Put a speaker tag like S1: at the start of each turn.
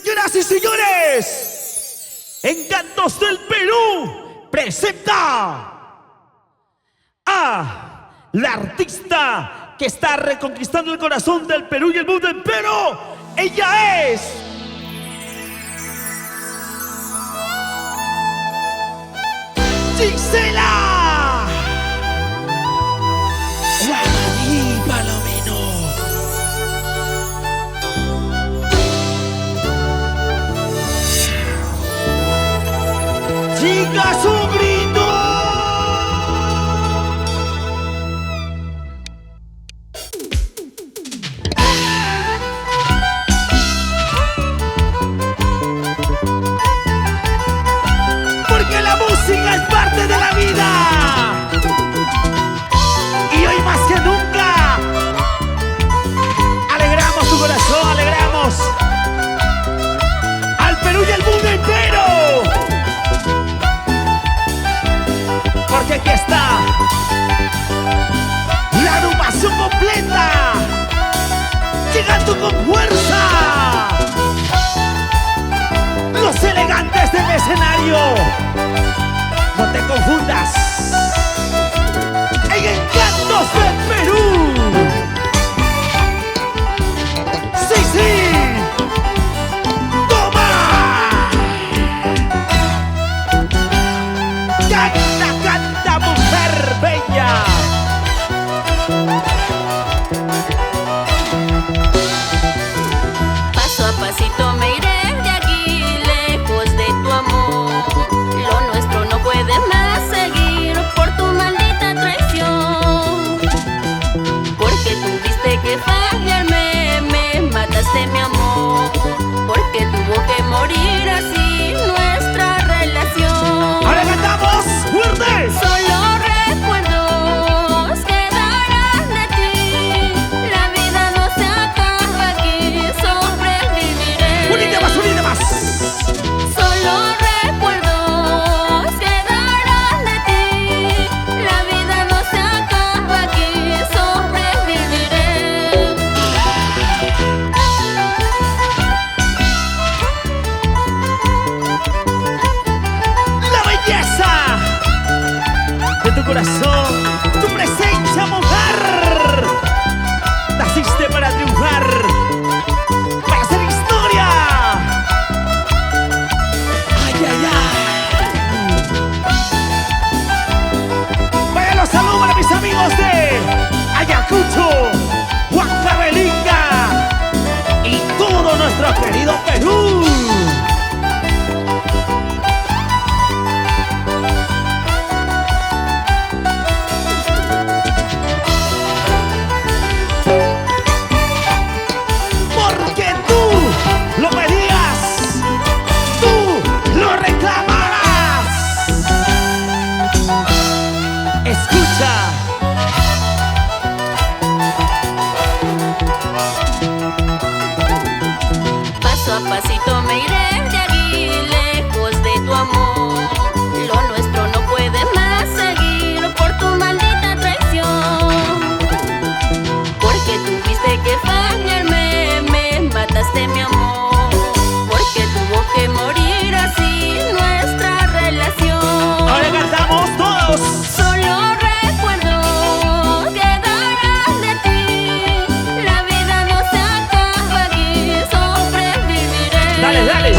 S1: Señoras y señores, Encantos del Perú presenta a la artista que está reconquistando el corazón del Perú y el mundo entero. Ella es Gisela. Guamaní Palomino. ¡Chicas, un grito! Porque la música es parte de la vida. Y hoy más que nunca alegramos tu corazón, alegramos al Perú y al mundo entero. Porque aquí está la agrupación completa, llegando con fuerza, los elegantes del escenario. No te confundas, en Encantos del Perú. Sí, sí, toma. Canta, mujer bella.
S2: Paso a pasito me iré de aquí, lejos de tu amor. Lo nuestro no puede más seguir por tu maldita traición. Porque tuviste que fallarme, me mataste mi amor. Porque tuvo que morir así nuestra relación.
S1: Ahora cantamos fuerte.
S2: Solo recuerdos quedarán de ti. La vida no se acaba aquí, sobreviviré.
S1: Unite más.
S2: Solo recuerdos quedarán de ti. La vida no se acaba aquí, sobreviviré.
S1: La belleza de tu corazón, tu presencia, mujer. Naciste para triunfar, para hacer historia. Ay, ay, ay. Vaya los saludos para mis amigos de Ayacucho, Huancavelica y todo nuestro querido Perú. Porque tú lo pedías, tú lo reclamarás. Escucha.
S2: Paso a pasito me iré de aquí, lejos de tu amor. Lo nuestro no puede más seguir por tu maldita traición. Porque tuviste que fallarme, me mataste mi amor. Porque tuvo que morir así nuestra relación.
S1: Ahora cantamos todos.
S2: Solo recuerdos quedarán de ti. La vida no se acaba aquí, sobreviviré.
S1: Dale, dale.